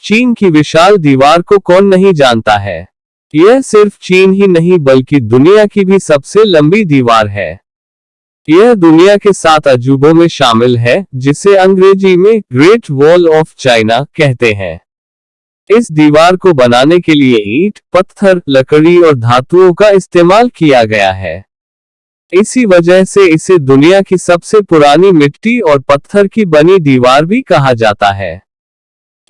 चीन की विशाल दीवार को कौन नहीं जानता है। यह सिर्फ चीन ही नहीं बल्कि दुनिया की भी सबसे लंबी दीवार है। यह दुनिया के 7 अजूबों में शामिल है, जिसे अंग्रेजी में ग्रेट वॉल ऑफ चाइना कहते हैं। इस दीवार को बनाने के लिए ईंट, पत्थर, लकड़ी और धातुओं का इस्तेमाल किया गया है। इसी वजह से इसे दुनिया की सबसे पुरानी मिट्टी और पत्थर की बनी दीवार भी कहा जाता है।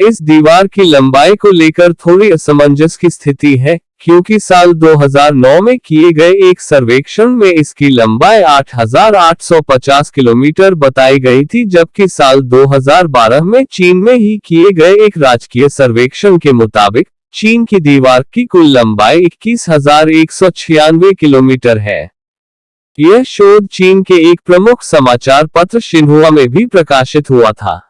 इस दीवार की लंबाई को लेकर थोड़ी असमंजस की स्थिति है, क्योंकि साल 2009 में किए गए एक सर्वेक्षण में इसकी लंबाई 8,850 किलोमीटर बताई गई थी, जबकि साल 2012 में चीन में ही किए गए एक राजकीय सर्वेक्षण के मुताबिक चीन की दीवार की कुल लंबाई 21,196 किलोमीटर है। यह शोध चीन के एक प्रमुख समाचार पत्र शिन्हुआ में भी प्रकाशित हुआ था।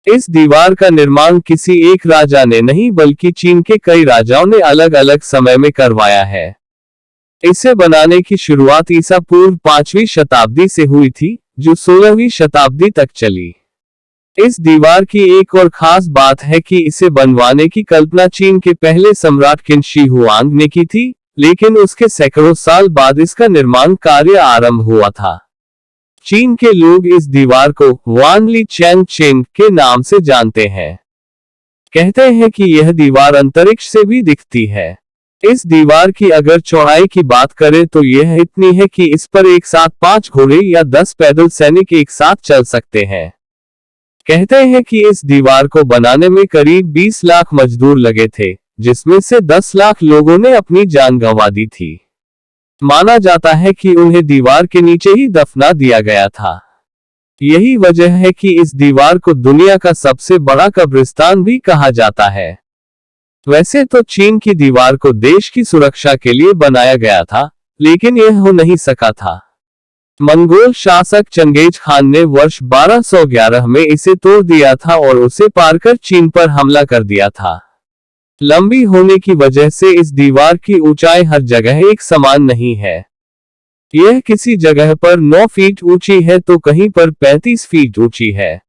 इस दीवार का निर्माण किसी एक राजा ने नहीं बल्कि चीन के कई राजाओं ने अलग अलग समय में करवाया है। इसे बनाने की शुरुआत ईसा पूर्व 5वीं शताब्दी से हुई थी, जो 16वीं शताब्दी तक चली। इस दीवार की एक और खास बात है कि इसे बनवाने की कल्पना चीन के पहले सम्राट किन शी हुआंग ने की थी, लेकिन उसके सैकड़ों साल बाद इसका निर्माण कार्य आरंभ हुआ था। चीन के लोग इस दीवार को वानली चैंग चेंग के नाम से जानते हैं। कहते हैं कि यह दीवार अंतरिक्ष से भी दिखती है। इस दीवार की अगर चौड़ाई की बात करें तो यह इतनी है कि इस पर एक साथ 5 घोड़े या 10 पैदल सैनिक एक साथ चल सकते हैं। कहते हैं कि इस दीवार को बनाने में करीब 20 लाख मजदूर लगे थे, जिसमें से 10 लाख लोगों ने अपनी जान गंवा दी थी। माना जाता है कि उन्हें दीवार के नीचे ही दफना दिया गया था। यही वजह है कि इस दीवार को दुनिया का सबसे बड़ा कब्रिस्तान भी कहा जाता है। वैसे तो चीन की दीवार को देश की सुरक्षा के लिए बनाया गया था, लेकिन यह हो नहीं सका था। मंगोल शासक चंगेज खान ने वर्ष 1211 में इसे तोड़ दिया था और उसे पार कर चीन पर हमला कर दिया था। लंबी होने की वजह से इस दीवार की ऊंचाई हर जगह एक समान नहीं है। यह किसी जगह पर 9 फीट ऊंची है तो कहीं पर 35 फीट ऊंची है।